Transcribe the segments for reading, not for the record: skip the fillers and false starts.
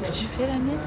que tu fais, l'année?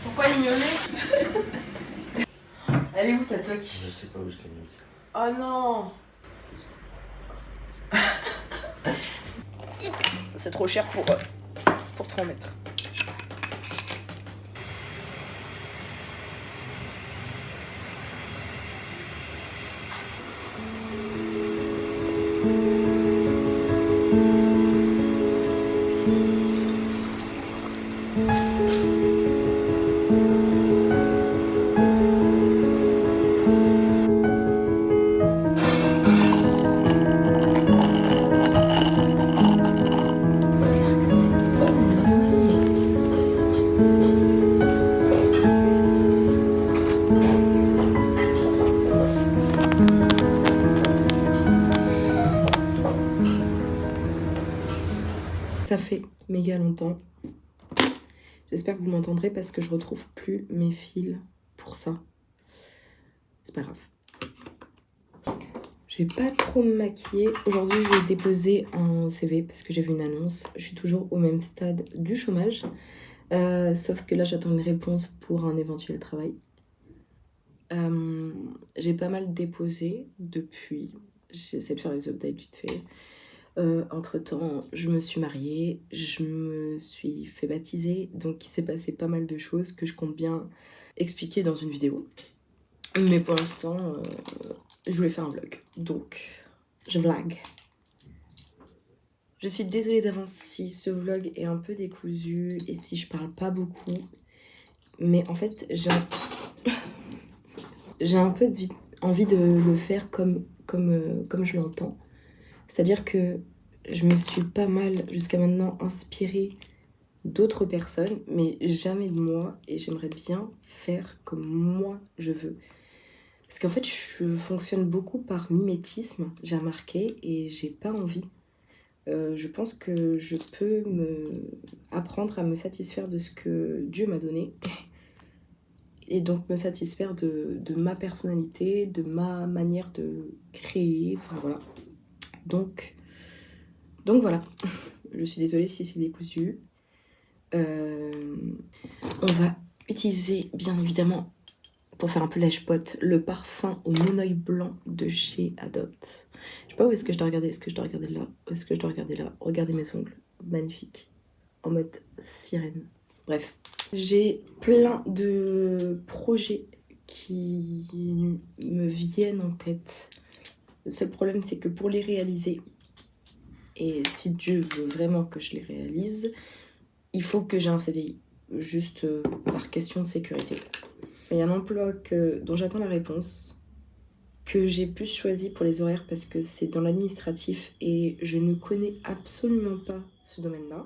Pourquoi il miaulait? Elle est où ta toque? Je sais pas où je l'ai mise. Oh non. C'est trop cher pour 3 mètres. Ça fait méga longtemps. J'espère que vous m'entendrez parce que je retrouve plus mes fils pour ça. C'est pas grave. Je vais pas trop me maquiller. Aujourd'hui, je vais déposer un CV parce que j'ai vu une annonce. Je suis toujours au même stade du chômage. Sauf que là, j'attends une réponse pour un éventuel travail. J'ai pas mal déposé depuis. J'essaie de faire les updates vite fait. Entre-temps, je me suis mariée, je me suis fait baptiser, donc il s'est passé pas mal de choses que je compte bien expliquer dans une vidéo. Mais pour l'instant, je voulais faire un vlog, donc je vlog. Je suis désolée d'avance si ce vlog est un peu décousu et si je parle pas beaucoup. Mais en fait, j'ai un peu envie de le faire comme je l'entends. C'est-à-dire que je me suis pas mal jusqu'à maintenant inspirée d'autres personnes, mais jamais de moi, et j'aimerais bien faire comme moi je veux. Parce qu'en fait, je fonctionne beaucoup par mimétisme, j'ai remarqué, et j'ai pas envie. Je pense que je peux apprendre à me satisfaire de ce que Dieu m'a donné, et donc me satisfaire de ma personnalité, de ma manière de créer, enfin voilà. Donc voilà, je suis désolée si c'est décousu. On va utiliser bien évidemment, pour faire un peu lèche-pote, le parfum au monoeil blanc de chez Adopt. Je sais pas où est-ce que je dois regarder, est-ce que je dois regarder là, où est-ce que je dois regarder là. Regardez mes ongles, magnifiques, en mode sirène. Bref, j'ai plein de projets qui me viennent en tête. Le seul problème, c'est que pour les réaliser, et si Dieu veut vraiment que je les réalise, il faut que j'ai un CDI, juste par question de sécurité. Il y a un emploi dont j'attends la réponse, que j'ai plus choisi pour les horaires parce que c'est dans l'administratif et je ne connais absolument pas ce domaine-là.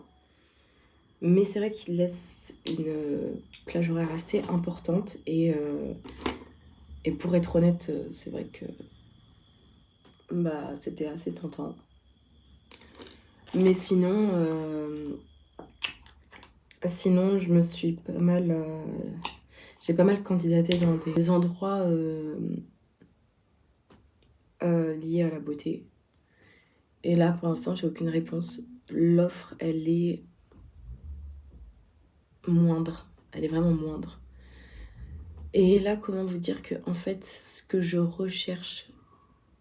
Mais c'est vrai qu'il laisse une plage horaire assez importante et pour être honnête, c'est vrai que c'était assez tentant. Mais sinon, je me suis pas mal... j'ai pas mal candidaté dans des endroits liées à la beauté. Et là, pour l'instant, j'ai aucune réponse. L'offre, elle est moindre. Elle est vraiment moindre. Et là, comment vous dire que, en fait, ce que je recherche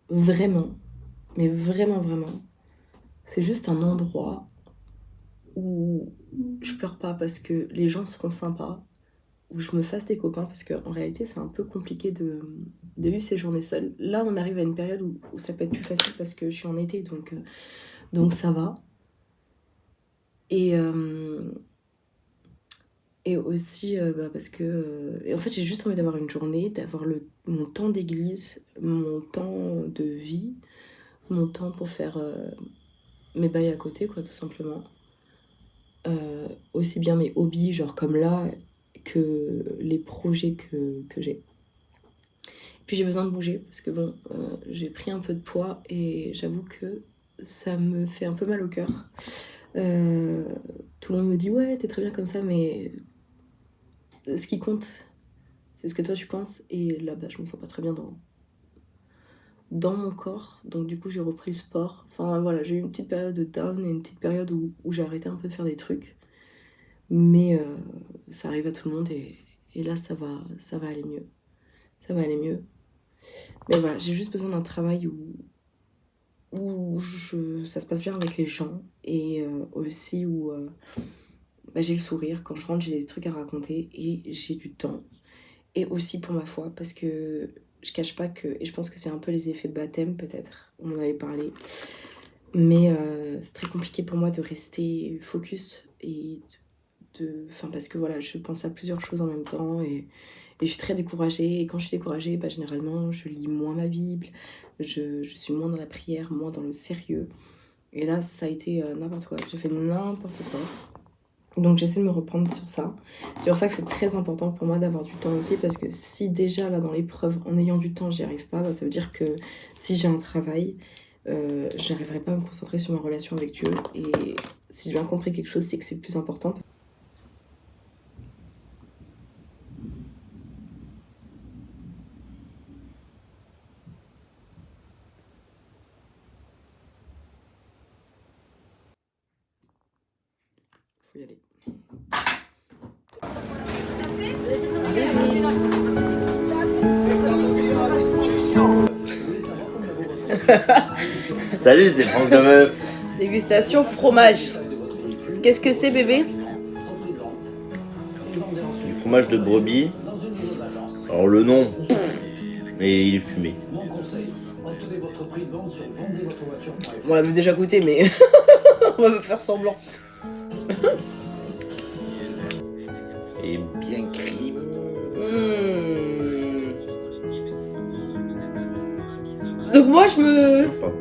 vraiment, mais vraiment, vraiment, c'est juste un endroit où je pleure pas parce que les gens seront sympas, où je me fasse des copains, parce qu'en réalité, c'est un peu compliqué de vivre ces journées seules. Là, on arrive à une période où ça peut être plus facile parce que je suis en été, donc ça va. Et aussi parce que... et en fait, j'ai juste envie d'avoir une journée, d'avoir mon temps d'église, mon temps de vie, mon temps pour faire mes bails à côté, quoi, tout simplement. Aussi bien mes hobbies, genre comme là, que les projets que j'ai. Puis j'ai besoin de bouger, parce que bon, j'ai pris un peu de poids, et j'avoue que ça me fait un peu mal au cœur. Tout le monde me dit « Ouais, t'es très bien comme ça », mais ce qui compte, c'est ce que toi tu penses, et là, bah, je me sens pas très bien dans mon corps, donc du coup j'ai repris le sport. Enfin voilà, j'ai eu une petite période de down et une petite période où j'ai arrêté un peu de faire des trucs, mais ça arrive à tout le monde, et là ça va aller mieux. Ça va aller mieux. Mais voilà, j'ai juste besoin d'un travail où ça se passe bien avec les gens, et aussi où bah, j'ai le sourire. Quand je rentre, j'ai des trucs à raconter, et j'ai du temps. Et aussi pour ma foi, parce que je cache pas que... Et je pense que c'est un peu les effets baptême, peut-être. On en avait parlé. Mais c'est très compliqué pour moi de rester focus. Enfin, parce que voilà, je pense à plusieurs choses en même temps. Et je suis très découragée. Et quand je suis découragée, bah, généralement, je lis moins ma Bible. Je suis moins dans la prière, moins dans le sérieux. Et là, ça a été n'importe quoi. J'ai fait n'importe quoi. Donc j'essaie de me reprendre sur ça. C'est pour ça que c'est très important pour moi d'avoir du temps aussi, parce que si déjà là dans l'épreuve, en ayant du temps, j'y arrive pas, bah, ça veut dire que si j'ai un travail, j'arriverai pas à me concentrer sur ma relation avec Dieu. Et si j'ai bien compris quelque chose, c'est que c'est le plus important. Faut y aller. Salut, c'est Franck de Meuf. Dégustation fromage. Qu'est-ce que c'est, bébé? Du fromage de brebis. Alors le nom, mais il est fumé. On l'avait déjà goûté, mais on va me faire semblant. Et bien crémeux. Donc moi je me... Sympa.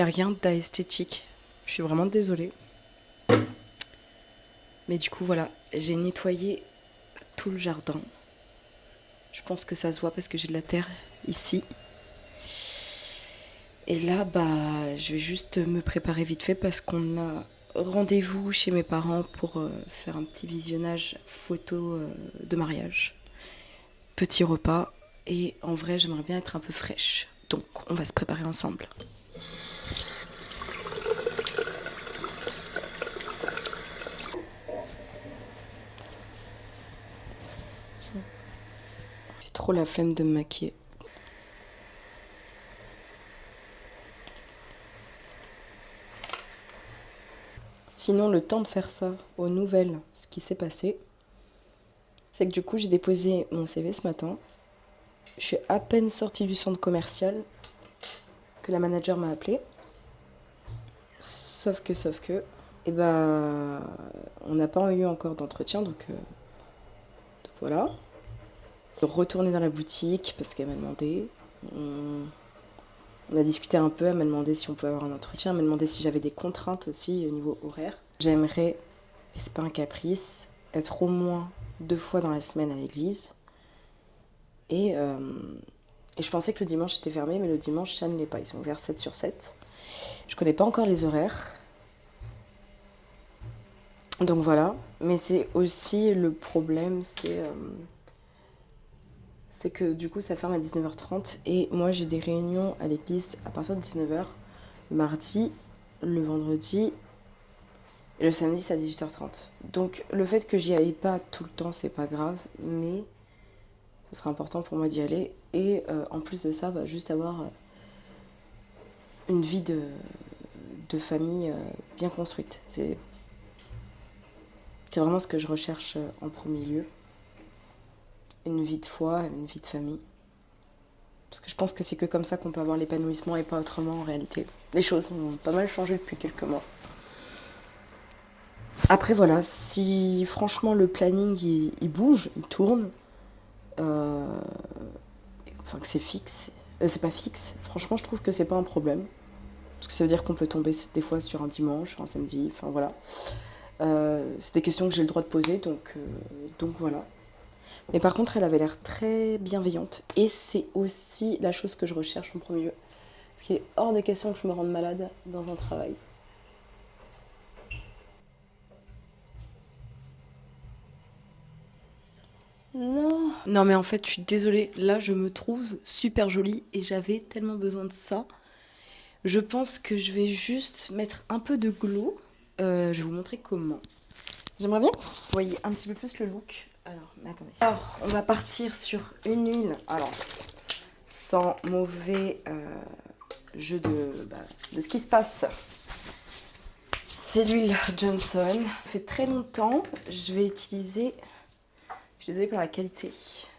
n'y a rien d'esthétique. Je suis vraiment désolée. Mais du coup, voilà, j'ai nettoyé tout le jardin. Je pense que ça se voit parce que j'ai de la terre ici. Et là, je vais juste me préparer vite fait parce qu'on a rendez-vous chez mes parents pour faire un petit visionnage photo de mariage. Petit repas. Et en vrai, j'aimerais bien être un peu fraîche. Donc, on va se préparer ensemble. J'ai trop la flemme de me maquiller. Sinon, le temps de faire ça aux nouvelles, ce qui s'est passé, c'est que du coup, j'ai déposé mon CV ce matin. Je suis à peine sortie du centre commercial que la manager m'a appelée. Sauf que, on n'a pas eu encore d'entretien, donc voilà. Retourner dans la boutique parce qu'elle m'a demandé. On a discuté un peu, elle m'a demandé si on pouvait avoir un entretien, elle m'a demandé si j'avais des contraintes aussi au niveau horaire. J'aimerais, et c'est pas un caprice, être au moins 2 fois dans la semaine à l'église. Et je pensais que le dimanche était fermé, mais le dimanche ça ne l'est pas. Ils sont ouverts 7/7. Je connais pas encore les horaires. Donc voilà. Mais c'est aussi le problème, c'est que du coup ça ferme à 19h30 et moi j'ai des réunions à l'église à partir de 19h le mardi, le vendredi et le samedi c'est à 18h30. Donc le fait que j'y aille pas tout le temps c'est pas grave, mais ce sera important pour moi d'y aller et en plus de ça juste avoir une vie de famille bien construite. C'est vraiment ce que je recherche en premier lieu. Une vie de foi, une vie de famille. Parce que je pense que c'est que comme ça qu'on peut avoir l'épanouissement et pas autrement en réalité. Les choses ont pas mal changé depuis quelques mois. Après voilà, si franchement le planning il bouge, il tourne, enfin que c'est fixe, c'est pas fixe, franchement je trouve que c'est pas un problème. Parce que ça veut dire qu'on peut tomber des fois sur un dimanche, un samedi, enfin voilà. C'est des questions que j'ai le droit de poser, donc voilà. Mais par contre, elle avait l'air très bienveillante. Et c'est aussi la chose que je recherche en premier lieu. Parce qu'il est hors de question que je me rende malade dans un travail. Non. Non mais en fait, je suis désolée. Là, je me trouve super jolie et j'avais tellement besoin de ça. Je pense que je vais juste mettre un peu de glow. Je vais vous montrer comment. J'aimerais bien que vous voyez un petit peu plus le look. Alors, mais attendez. Alors, on va partir sur une huile. Alors, sans mauvais jeu de ce qui se passe. C'est l'huile Johnson. Ça fait très longtemps. Je vais utiliser, je suis désolée pour la qualité,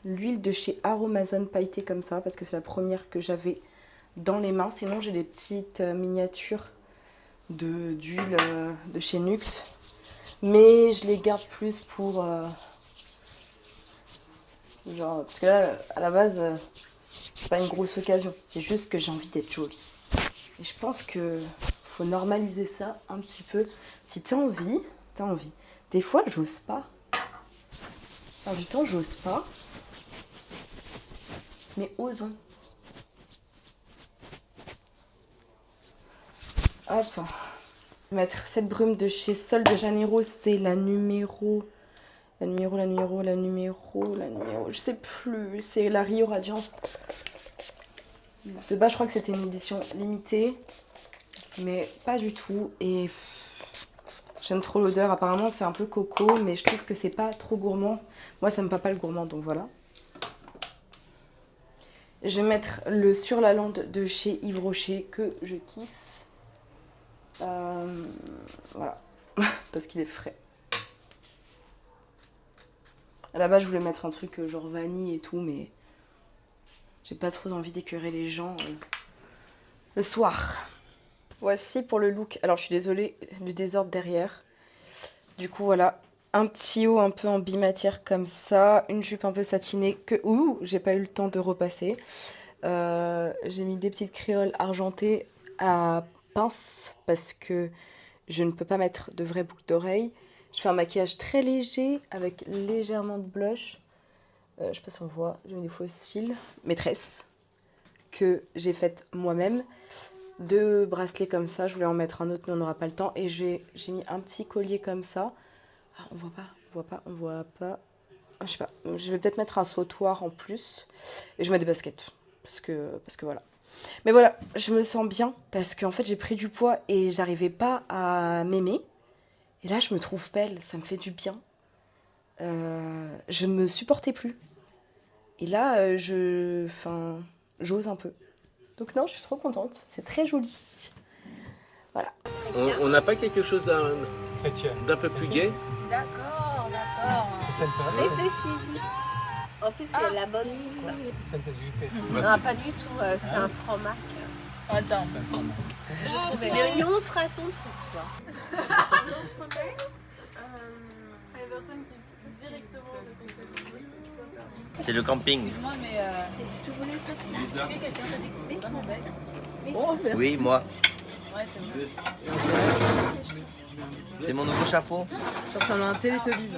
l'huile de chez Aromazone pailletée comme ça, parce que c'est la première que j'avais dans les mains. Sinon, j'ai des petites miniatures d'huile de chez Nuxe. Mais je les garde plus pour... genre, parce que là, à la base, c'est pas une grosse occasion. C'est juste que j'ai envie d'être jolie. Et je pense que faut normaliser ça un petit peu. Si t'as envie, t'as envie. Des fois, j'ose pas. Enfin, du temps, j'ose pas. Mais osons. Hop. Mettre cette brume de chez Sol de Janeiro, c'est la numéro... je sais plus, c'est la Rio Radiance. De base, je crois que c'était une édition limitée, mais pas du tout. Et j'aime trop l'odeur. Apparemment, c'est un peu coco, mais je trouve que c'est pas trop gourmand. Moi, ça me va pas le gourmand, donc voilà. Je vais mettre le Sur la Lande de chez Yves Rocher, que je kiffe. Voilà, parce qu'il est frais. À la base, je voulais mettre un truc genre vanille et tout, mais j'ai pas trop envie d'écœurer les gens le soir. Voici pour le look. Alors, je suis désolée du désordre derrière. Du coup, voilà. Un petit haut un peu en bimatière comme ça. Une jupe un peu satinée que... Ouh, j'ai pas eu le temps de repasser. J'ai mis des petites créoles argentées à pinces parce que je ne peux pas mettre de vraies boucles d'oreilles. Je fais un maquillage très léger avec légèrement de blush. Je sais pas si on voit, j'ai mis des faux cils. Maîtresse, que j'ai faite moi-même. 2 bracelets comme ça, je voulais en mettre un autre mais on n'aura pas le temps. Et j'ai mis un petit collier comme ça. Ah, on voit pas. Ah, je sais pas, je vais peut-être mettre un sautoir en plus. Et je mets des baskets, parce que voilà. Mais voilà, je me sens bien, parce qu'en fait j'ai pris du poids et j'arrivais pas à m'aimer. Et là je me trouve belle, ça me fait du bien. Je me supportais plus. Et là, j'ose un peu. Donc non, je suis trop contente, c'est très joli. Voilà. On n'a pas quelque chose d'un peu plus gai? D'accord, d'accord. C'est sympa. Réfléchis. En plus, il y a de la bonne bouffe. Non, pas du tout. C'est un franc-mac. Attends. Je trouvais. Mais Lyon sera ton truc, toi. Les personnes qui directement C'est le camping. Excuse-moi, mais tu voulais ça? Est-ce que quelqu'un t'a dit que c'était trop belle? Oh, merci. Oui, moi. Ouais, c'est vrai. C'est mon nouveau chapeau. Ça ressemble à un Teletubbies.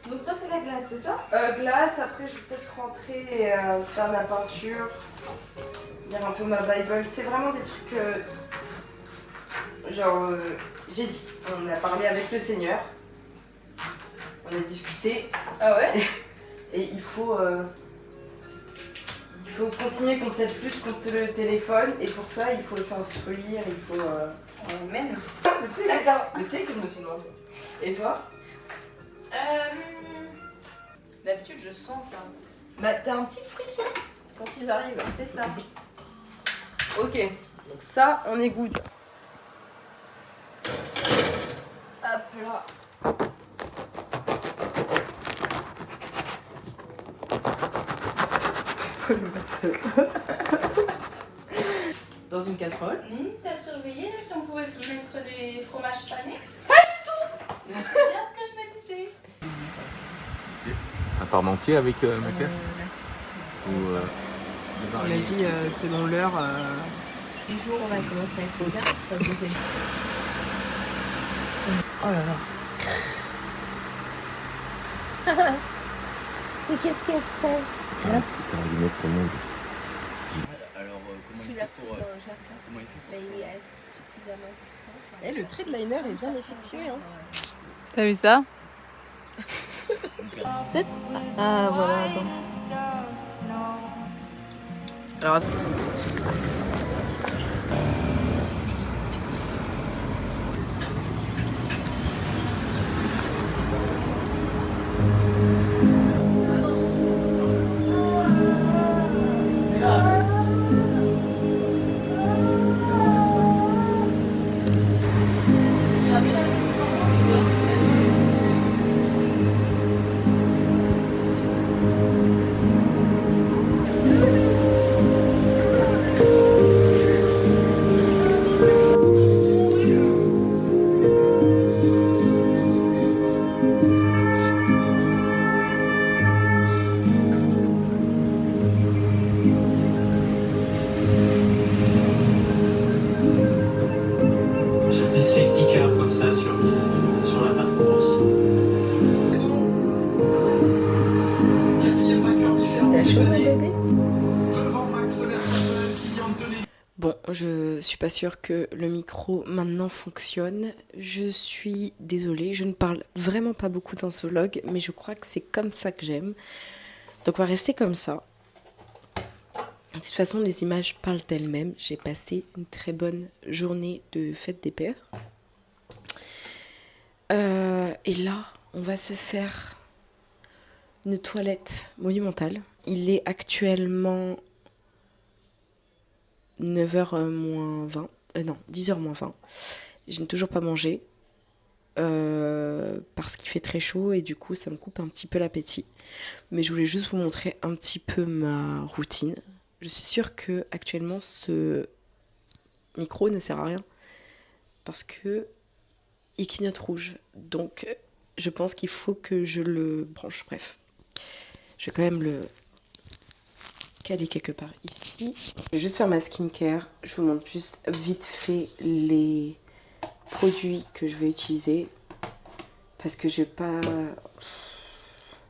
Donc toi c'est la glace, c'est ça? Glace, après je vais peut-être rentrer et faire de la peinture, lire un peu ma Bible. C'est vraiment des trucs j'ai dit, on a parlé avec le Seigneur, on a discuté. Ah ouais? Et il faut continuer contre cette lutte contre le téléphone et pour ça il faut s'instruire, il faut... Amen. Mais tu sais que je me suis demandé. Et toi? D'habitude, je sens ça. Bah t'as un petit frisson quand ils arrivent. C'est ça. Ok, donc ça on est good. Hop là. Dans une casserole. T'as surveillé là, si on pouvait mettre des fromages panés? Pas du tout. C'est bien ce que je me disais. À parmentier avec ma caisse On m'a dit selon l'heure. Les jours, on va commencer à 6h, c'est pas beaucoup. Oh là là. Mais qu'est-ce qu'elle fait? Putain, du mettre ton monde. Alors, Tu l'as pris dans le jardin. Mais il est suffisamment puissant. Et le trait de liner est bien effectué. Hein. T'as vu ça? Peut-être. Ah voilà, attends. Alors attends. T'as chaud, ma bébé? Bon, je suis pas sûre que le micro maintenant fonctionne. Je suis désolée, je ne parle vraiment pas beaucoup dans ce vlog, mais je crois que c'est comme ça que j'aime. Donc on va rester comme ça. De toute façon, les images parlent d'elles-mêmes. J'ai passé une très bonne journée de fête des pères. Et là, on va se faire une toilette monumentale. Il est actuellement 9h moins 20. Non, 10h moins 20. Je n'ai toujours pas mangé. Parce qu'il fait très chaud et du coup, ça me coupe un petit peu l'appétit. Mais je voulais juste vous montrer un petit peu ma routine. Je suis sûre que actuellement ce micro ne sert à rien parce que il clignote rouge. Donc je pense qu'il faut que je le branche. Bref, je vais quand même le caler quelque part ici. Je vais juste faire ma skincare. Je vous montre juste vite fait les produits que je vais utiliser parce que j'ai pas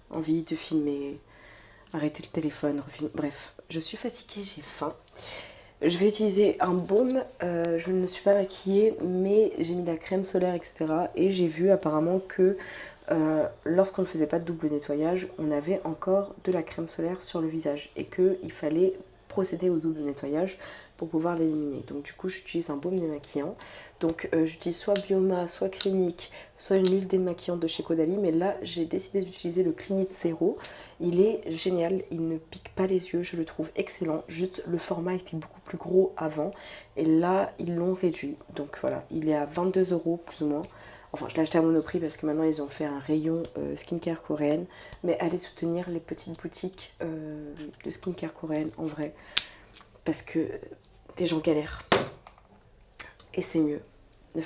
envie de filmer, arrêter le téléphone, refilmer. Bref, je suis fatiguée, j'ai faim. Je vais utiliser un baume, je ne me suis pas maquillée, mais j'ai mis de la crème solaire, etc. Et j'ai vu apparemment que lorsqu'on ne faisait pas de double nettoyage, on avait encore de la crème solaire sur le visage et qu'il fallait procéder au double nettoyage pour pouvoir l'éliminer. Donc du coup, j'utilise un baume démaquillant. Donc j'utilise soit Bioma, soit Clinique, soit une huile démaquillante de chez Caudalie. Mais là, j'ai décidé d'utiliser le Clinique Zero. Il est génial, il ne pique pas les yeux, je le trouve excellent. Juste, le format était beaucoup plus gros avant. Et là, ils l'ont réduit. Donc voilà, il est à 22 € plus ou moins. Enfin, je l'ai acheté à Monoprix parce que maintenant, ils ont fait un rayon skincare coréenne. Mais allez soutenir les petites boutiques de skincare coréenne en vrai. Parce que des gens galèrent. Et c'est mieux.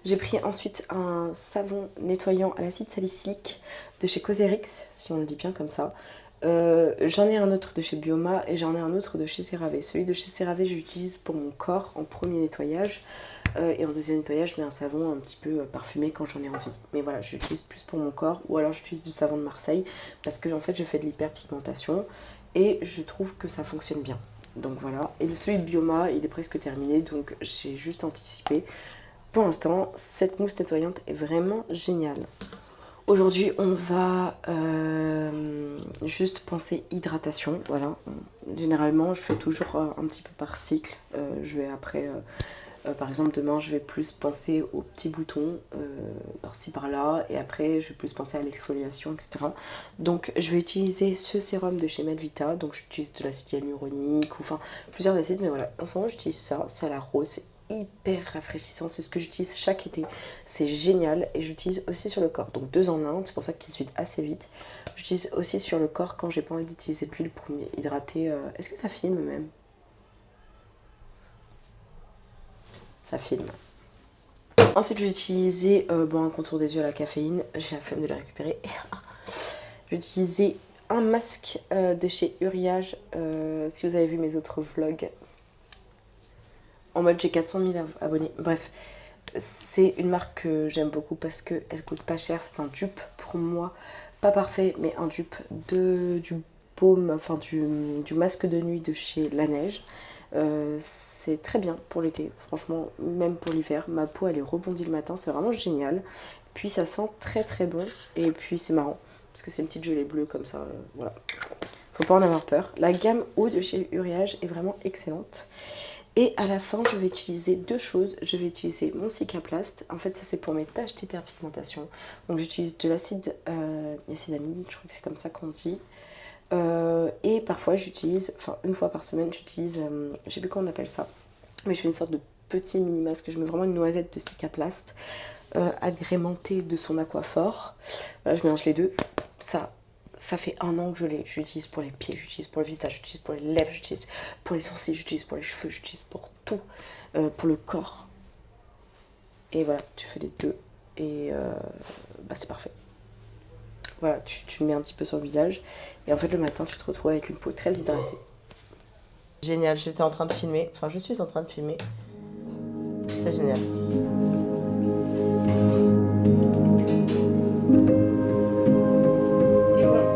J'ai pris ensuite un savon nettoyant à l'acide salicylique de chez Cosrx, si on le dit bien comme ça. J'en ai un autre de chez Bioma et j'en ai un autre de chez CeraVe. Celui de chez CeraVe, j'utilise pour mon corps en premier nettoyage. Et en deuxième nettoyage, je mets un savon un petit peu parfumé quand j'en ai envie. Mais voilà, j'utilise plus pour mon corps ou alors j'utilise du savon de Marseille parce que en fait, je fais de l'hyperpigmentation et je trouve que ça fonctionne bien. Donc voilà, et celui de Bioma, il est presque terminé, donc j'ai juste anticipé. Pour l'instant, cette mousse nettoyante est vraiment géniale. Aujourd'hui, on va juste penser hydratation, voilà. Généralement, je fais toujours un petit peu par cycle. Je vais après, par exemple, demain, je vais plus penser aux petits boutons, par-ci, par-là. Et après, je vais plus penser à l'exfoliation, etc. Donc, je vais utiliser ce sérum de chez Melvita. Donc, j'utilise de l'acide hyaluronique, ou enfin, plusieurs acides. Mais voilà, en ce moment, j'utilise ça. C'est à la rose, c'est hyper rafraîchissant. C'est ce que j'utilise chaque été. C'est génial. Et j'utilise aussi sur le corps. Donc, 2 en 1. C'est pour ça qu'il se vide assez vite. J'utilise aussi sur le corps quand j'ai pas envie d'utiliser de l'huile pour m'hydrater. Est-ce que ça filme même ? Ça filme. Ensuite, je vais utiliser un contour des yeux à la caféine. J'ai la flemme de le récupérer. Je vais utiliser un masque de chez Uriage. Si vous avez vu mes autres vlogs. En mode, j'ai 400 000 abonnés. Bref, c'est une marque que j'aime beaucoup parce qu'elle coûte pas cher. C'est un dupe pour moi. Pas parfait, mais un dupe du baume, enfin du masque de nuit de chez La Neige. C'est très bien pour l'été, franchement, même pour l'hiver. Ma peau elle est rebondie le matin, c'est vraiment génial. Puis ça sent très très bon et puis c'est marrant parce que c'est une petite gelée bleue comme ça, voilà. Faut pas en avoir peur. La gamme eau de chez Uriage est vraiment excellente. Et à la fin, je vais utiliser 2 choses. Je vais utiliser mon Cicaplast. En fait, ça c'est pour mes taches d'hyperpigmentation. Donc j'utilise de l'acide niacinamide, je crois que c'est comme ça qu'on dit. Et parfois j'utilise, enfin une fois par semaine j'utilise, je sais plus comment on appelle ça, mais je fais une sorte de petit mini masque. Je mets vraiment une noisette de Cicaplast agrémentée de son aquaphor. Voilà, je mélange les deux. Ça fait 1 an que je l'ai. J'utilise pour les pieds, j'utilise pour le visage, j'utilise pour les lèvres, j'utilise pour les sourcils, j'utilise pour les cheveux, j'utilise pour tout, pour le corps. Et voilà, tu fais les deux et c'est parfait. Voilà, tu le mets un petit peu sur le visage. Et en fait, le matin, tu te retrouves avec une peau très hydratée. Génial, j'étais en train de filmer. Enfin, je suis en train de filmer. C'est génial. Et voilà.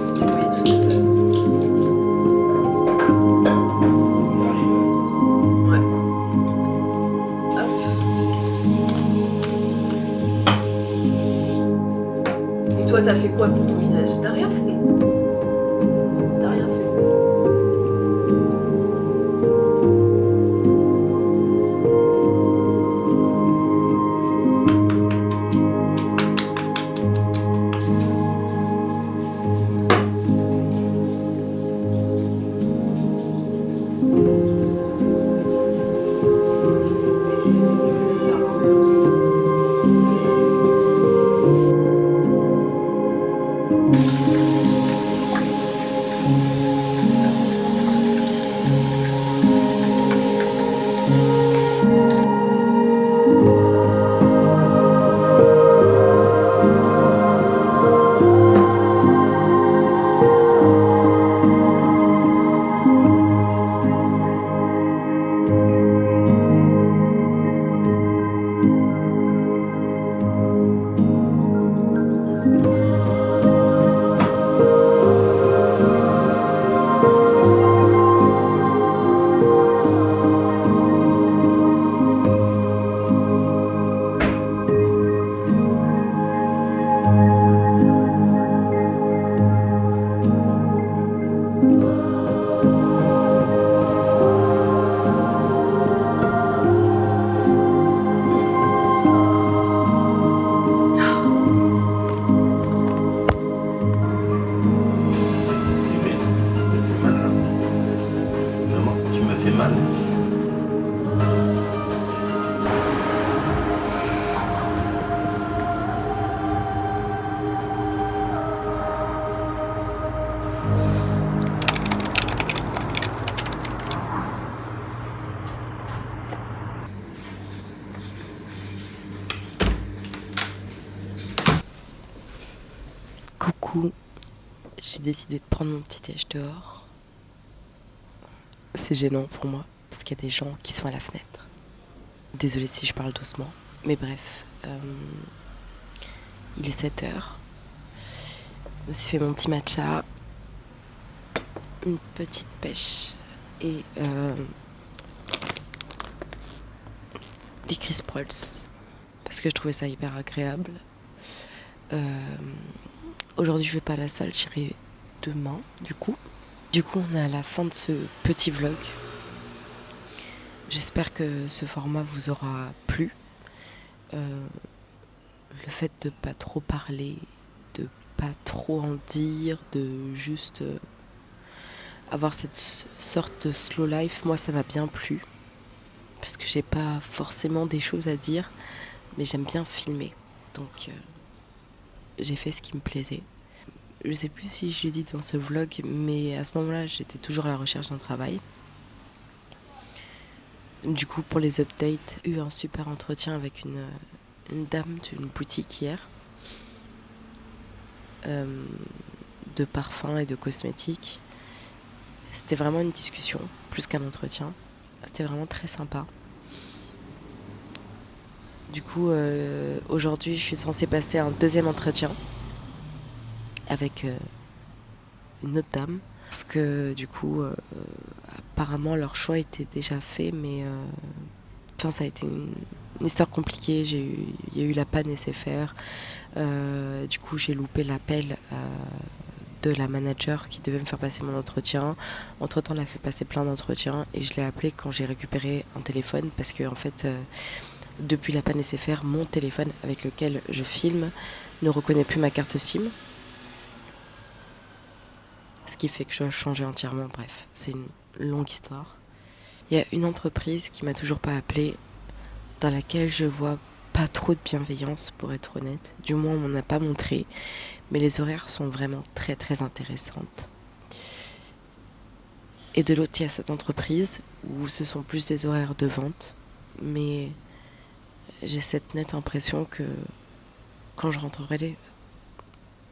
C'est tout, pour ton visage? T'as rien fait. T'as rien fait. Coucou, j'ai décidé de prendre mon petit déj dehors. C'est gênant pour moi, parce qu'il y a des gens qui sont à la fenêtre. Désolée si je parle doucement, mais bref. Il est 7h. Je me suis fait mon petit matcha, une petite pêche et des Crisp Rolls, parce que je trouvais ça hyper agréable. Aujourd'hui je vais pas à la salle, j'irai demain du coup. Du coup on est à la fin de ce petit vlog. J'espère que ce format vous aura plu. Le fait de pas trop parler, de pas trop en dire, de juste avoir cette sorte de slow life, moi ça m'a bien plu. Parce que j'ai pas forcément des choses à dire, mais j'aime bien filmer. Donc j'ai fait ce qui me plaisait. Je sais plus si je l'ai dit dans ce vlog, mais à ce moment-là, j'étais toujours à la recherche d'un travail. Du coup, pour les updates, j'ai eu un super entretien avec une dame d'une boutique hier. De parfums et de cosmétiques. C'était vraiment une discussion, plus qu'un entretien. C'était vraiment très sympa. Du coup, aujourd'hui, je suis censée passer un deuxième entretien avec une autre dame. Parce que du coup, apparemment, leur choix était déjà fait, mais ça a été une histoire compliquée. Il y a eu la panne SFR. Du coup, j'ai loupé l'appel de la manager qui devait me faire passer mon entretien. Entre-temps, elle a fait passer plein d'entretiens et je l'ai appelée quand j'ai récupéré un téléphone parce que, en fait, depuis la panne SFR, mon téléphone avec lequel je filme ne reconnaît plus ma carte SIM. Ce qui fait que je dois changer entièrement. Bref, c'est une longue histoire. Il y a une entreprise qui m'a toujours pas appelée, dans laquelle je vois pas trop de bienveillance, pour être honnête. Du moins, on m'en a pas montré. Mais les horaires sont vraiment très très intéressantes. Et de l'autre, il y a cette entreprise où ce sont plus des horaires de vente. Mais j'ai cette nette impression que quand je rentrerai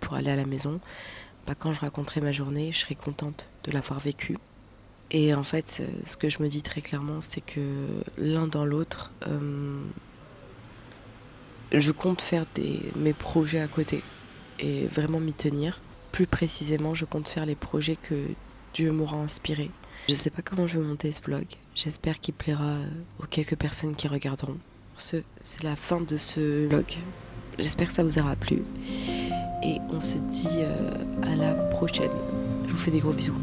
pour aller à la maison, quand je raconterai ma journée, je serai contente de l'avoir vécue. Et en fait, ce que je me dis très clairement, c'est que l'un dans l'autre, je compte faire mes projets à côté et vraiment m'y tenir. Plus précisément, je compte faire les projets que Dieu m'aura inspirés. Je sais pas comment je vais monter ce vlog. J'espère qu'il plaira aux quelques personnes qui regarderont. C'est la fin de ce vlog. J'espère que ça vous aura plu. et on se dit à la prochaine. Je vous fais des gros bisous.